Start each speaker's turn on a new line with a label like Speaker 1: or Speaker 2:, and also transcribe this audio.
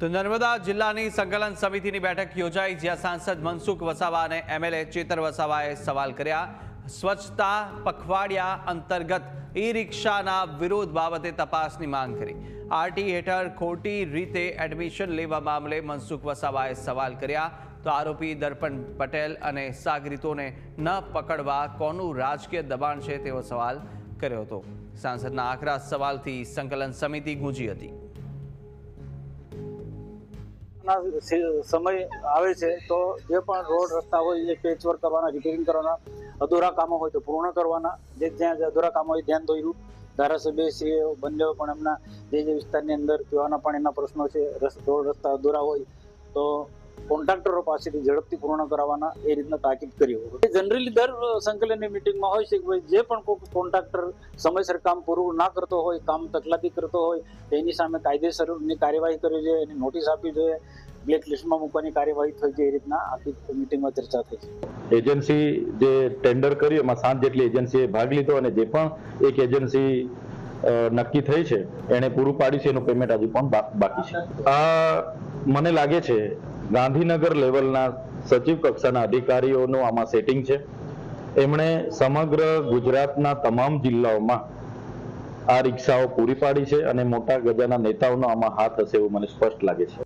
Speaker 1: તો નર્મદા જિલ્લાની સંકલન સમિતિની બેઠક યોજાઈ, જ્યાં સાંસદ મનસુખ વસાવા અને એમએલએ ચેતર વસાવાએ સવાલ કર્યા. સ્વચ્છતા પખવાડિયા અંતર્ગત ઈ રિક્ષાના વિરોધ બાબતે તપાસની માંગ કરી. આરટી હેઠળ ખોટી રીતે એડમિશન લેવા મામલે મનસુખ વસાવાએ સવાલ કર્યા. તો આરોપી દર્પણ પટેલ અને સાગરીતોને ન પકડવા કોનું રાજકીય દબાણ છે તેવો સવાલ કર્યો હતો. સાંસદના આકરા સવાલથી સંકલન સમિતિ ગૂંજી હતી.
Speaker 2: સમય આવે છે તો જે પણ રોડ રસ્તા હોય એ પેચવર્ક કરવાના, રિપેરિંગ કરવાના, અધૂરા કામો હોય તો પૂર્ણ કરવાના. જે જ્યાં અધૂરા કામો હોય ધ્યાન દોર્યું. ધારાસભ્ય શ્રી બંને પણ એમના જે વિસ્તારની અંદર પીવાના પાણીના પ્રશ્નો છે, રોડ રસ્તા અધૂરા હોય તો કોન્ટ્રાક્ટરો પાસેથી ઝડપથી પૂર્ણ કરાવવાના, એ રીતના તાકીદ કરી. જનરલી દર સંકલનની મિટિંગમાં હોય છે કે જે પણ કોઈ કોન્ટ્રાક્ટર સમયસર કામ પૂરું ના કરતો હોય, કામ તકલાદી કરતો હોય, એની સામે કાયદેસરની કાર્યવાહી કરવી જોઈએ, એની નોટિસ આપવી જોઈએ, બ્લેક લિસ્ટમાં મૂકવાની કાર્યવાહી થઈ છે. એ રીતના આખી મિટિંગમાં ચર્ચા થઈ છે.
Speaker 3: એજન્સી જે ટેન્ડર કર્યું એમાં 7 જેટલી એજન્સીએ ભાગ લીધો અને જે પણ એક એજન્સી નક્કી થઈ છે એને પૂરું પાડ્યું છે, એનું પેમેન્ટ હજી પણ બાકી છે. મને લાગે છે ગાંધીનગર લેવલના સચિવ કક્ષાના અધિકારીઓનું આમાં સેટિંગ છે. એમણે સમગ્ર ગુજરાતના તમામ જિલ્લાઓમાં આ રિક્ષાઓ પૂરી પાડી છે અને મોટા ગજાના નેતાઓનો આમાં હાથ હશે એવું મને સ્પષ્ટ લાગે છે.